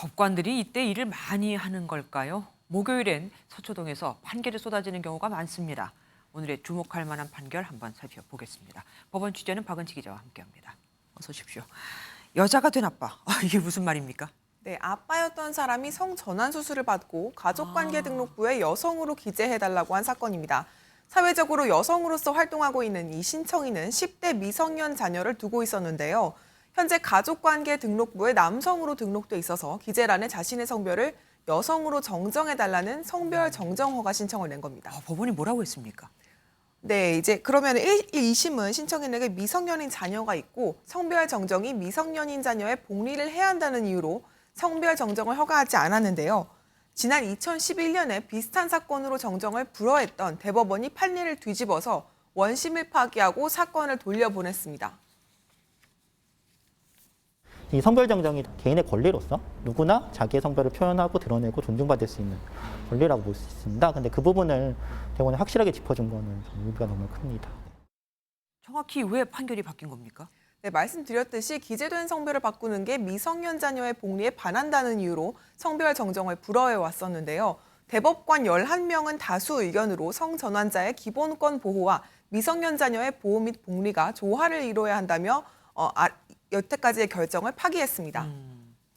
법관들이 이때 일을 많이 하는 걸까요? 목요일엔 서초동에서 판결이 쏟아지는 경우가 많습니다. 오늘의 주목할 만한 판결 한번 살펴보겠습니다. 법원 취재는 박은지 기자와 함께합니다. 어서 오십시오. 여자가 된 아빠, 이게 무슨 말입니까? 네, 아빠였던 사람이 성전환 수술을 받고 가족관계 등록부에 여성으로 기재해달라고 한 사건입니다. 사회적으로 여성으로서 활동하고 있는 이 신청인은 10대 미성년 자녀를 두고 있었는데요. 현재 가족관계 등록부에 남성으로 등록돼 있어서 기재란에 자신의 성별을 여성으로 정정해달라는 성별 정정 허가 신청을 낸 겁니다. 법원이 뭐라고 했습니까? 네, 이제 그러면 2심은 신청인에게 미성년인 자녀가 있고 성별 정정이 미성년인 자녀의 복리를 해야 한다는 이유로 성별 정정을 허가하지 않았는데요. 지난 2011년에 비슷한 사건으로 정정을 불허했던 대법원이 판례를 뒤집어서 원심을 파기하고 사건을 돌려보냈습니다. 이 성별 정정이 개인의 권리로서 누구나 자기의 성별을 표현하고 드러내고 존중받을 수 있는 권리라고 볼 수 있습니다. 근데 그 부분을 대법원이 확실하게 짚어준 거는 의미가 너무 큽니다. 정확히 왜 판결이 바뀐 겁니까? 네, 말씀드렸듯이 기재된 성별을 바꾸는 게 미성년 자녀의 복리에 반한다는 이유로 성별 정정을 불허해 왔었는데요. 대법관 11명은 다수 의견으로 성전환자의 기본권 보호와 미성년 자녀의 보호 및 복리가 조화를 이뤄야 한다며 여태까지의 결정을 파기했습니다.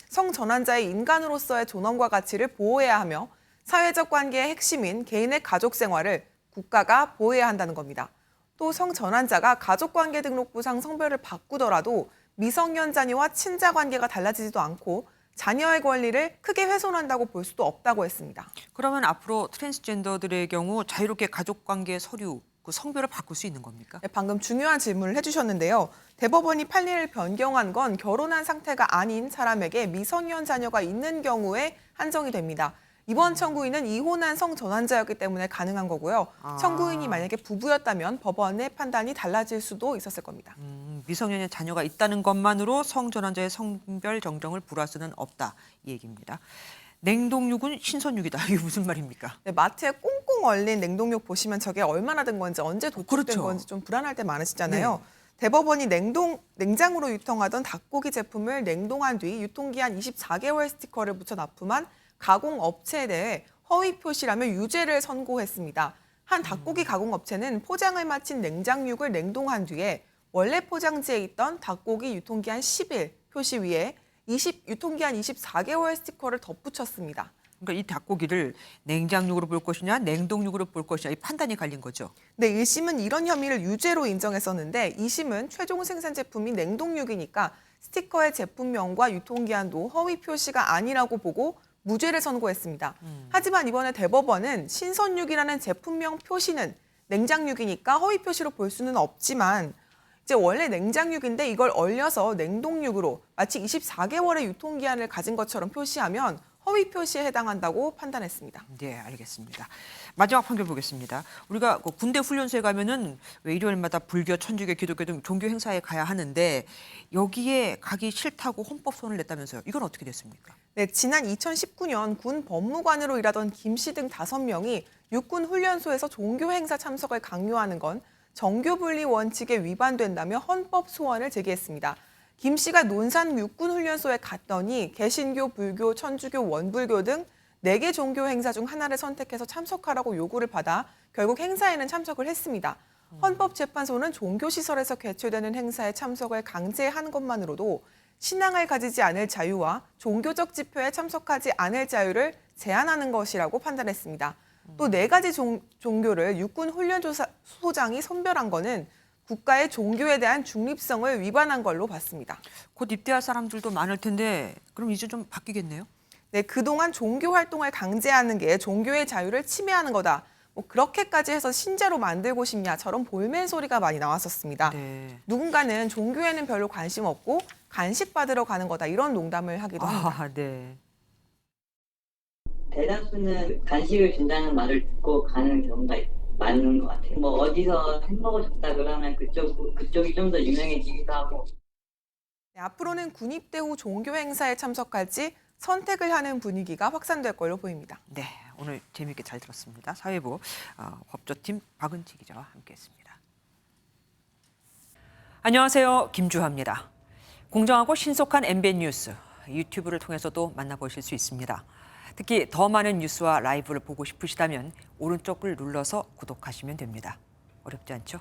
성전환자의 인간으로서의 존엄과 가치를 보호해야 하며 사회적 관계의 핵심인 개인의 가족 생활을 국가가 보호해야 한다는 겁니다. 또 성전환자가 가족관계 등록부상 성별을 바꾸더라도 미성년 자녀와 친자 관계가 달라지지도 않고 자녀의 권리를 크게 훼손한다고 볼 수도 없다고 했습니다. 그러면 앞으로 트랜스젠더들의 경우 자유롭게 가족관계 서류, 그 성별을 바꿀 수 있는 겁니까? 네, 방금 중요한 질문을 해주셨는데요. 대법원이 판례를 변경한 건 결혼한 상태가 아닌 사람에게 미성년 자녀가 있는 경우에 한정이 됩니다. 이번 청구인은 이혼한 성전환자였기 때문에 가능한 거고요. 청구인이 만약에 부부였다면 법원의 판단이 달라질 수도 있었을 겁니다. 미성년의 자녀가 있다는 것만으로 성전환자의 성별 정정을 불허할 수는 없다, 이 얘기입니다. 냉동육은 신선육이다. 이게 무슨 말입니까? 네, 마트에 꽁꽁 얼린 냉동육 보시면 저게 얼마나 된 건지 언제 도축된 그렇죠. 건지 좀 불안할 때 많으시잖아요. 네. 대법원이 냉장으로 유통하던 닭고기 제품을 냉동한 뒤 유통기한 24개월 스티커를 붙여 납품한 가공업체에 대해 허위 표시라며 유죄를 선고했습니다. 한 닭고기 가공업체는 포장을 마친 냉장육을 냉동한 뒤에 원래 포장지에 있던 닭고기 유통기한 10일 표시 위에 유통기한 24개월 스티커를 덧붙였습니다. 그러니까 이 닭고기를 냉장육으로 볼 것이냐 냉동육으로 볼 것이냐 이 판단이 갈린 거죠. 네, 1심은 이런 혐의를 유죄로 인정했었는데 2심은 최종 생산 제품이 냉동육이니까 스티커의 제품명과 유통기한도 허위 표시가 아니라고 보고 무죄를 선고했습니다. 하지만 이번에 대법원은 신선육이라는 제품명 표시는 냉장육이니까 허위 표시로 볼 수는 없지만 이제 원래 냉장육인데 이걸 얼려서 냉동육으로 마치 24개월의 유통기한을 가진 것처럼 표시하면 허위 표시에 해당한다고 판단했습니다. 네, 알겠습니다. 마지막 판결 보겠습니다. 우리가 군대 훈련소에 가면은 왜 일요일마다 불교, 천주교, 기독교 등 종교 행사에 가야 하는데 여기에 가기 싫다고 헌법 소원을 냈다면서요. 이건 어떻게 됐습니까? 네, 지난 2019년 군 법무관으로 일하던 김 씨 등 5명이 육군 훈련소에서 종교 행사 참석을 강요하는 건 정교 분리 원칙에 위반된다며 헌법 소원을 제기했습니다. 김 씨가 논산 육군훈련소에 갔더니 개신교, 불교, 천주교, 원불교 등 4개 종교 행사 중 하나를 선택해서 참석하라고 요구를 받아 결국 행사에는 참석을 했습니다. 헌법재판소는 종교시설에서 개최되는 행사에 참석을 강제한 것만으로도 신앙을 가지지 않을 자유와 종교적 집회에 참석하지 않을 자유를 제한하는 것이라고 판단했습니다. 또 4가지 종교를 육군훈련소장이 선별한 거는 국가의 종교에 대한 중립성을 위반한 걸로 봤습니다. 곧 입대할 사람들도 많을 텐데 그럼 이제 좀 바뀌겠네요? 네, 그동안 종교 활동을 강제하는 게 종교의 자유를 침해하는 거다. 뭐 그렇게까지 해서 신자로 만들고 싶냐처럼 볼멘 소리가 많이 나왔었습니다. 네. 누군가는 종교에는 별로 관심 없고 간식 받으러 가는 거다 이런 농담을 하기도 합니다. 네. 대다수는 간식을 준다는 말을 듣고 가는 경우가 많은 것 같아요. 뭐 어디서 햄버거 줬다 그러면 그쪽이 좀 더 유명해지기도 하고. 네, 앞으로는 군 입대 후 종교 행사에 참석할지 선택을 하는 분위기가 확산될 걸로 보입니다. 네, 오늘 재미있게 잘 들었습니다. 사회부 법조팀 박은지 기자와 함께했습니다. 안녕하세요, 김주하입니다. 공정하고 신속한 MBN 뉴스. 유튜브를 통해서도 만나보실 수 있습니다. 특히 더 많은 뉴스와 라이브를 보고 싶으시다면 오른쪽을 눌러서 구독하시면 됩니다. 어렵지 않죠?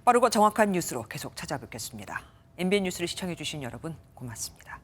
빠르고 정확한 뉴스로 계속 찾아뵙겠습니다. MBN 뉴스를 시청해주신 여러분 고맙습니다.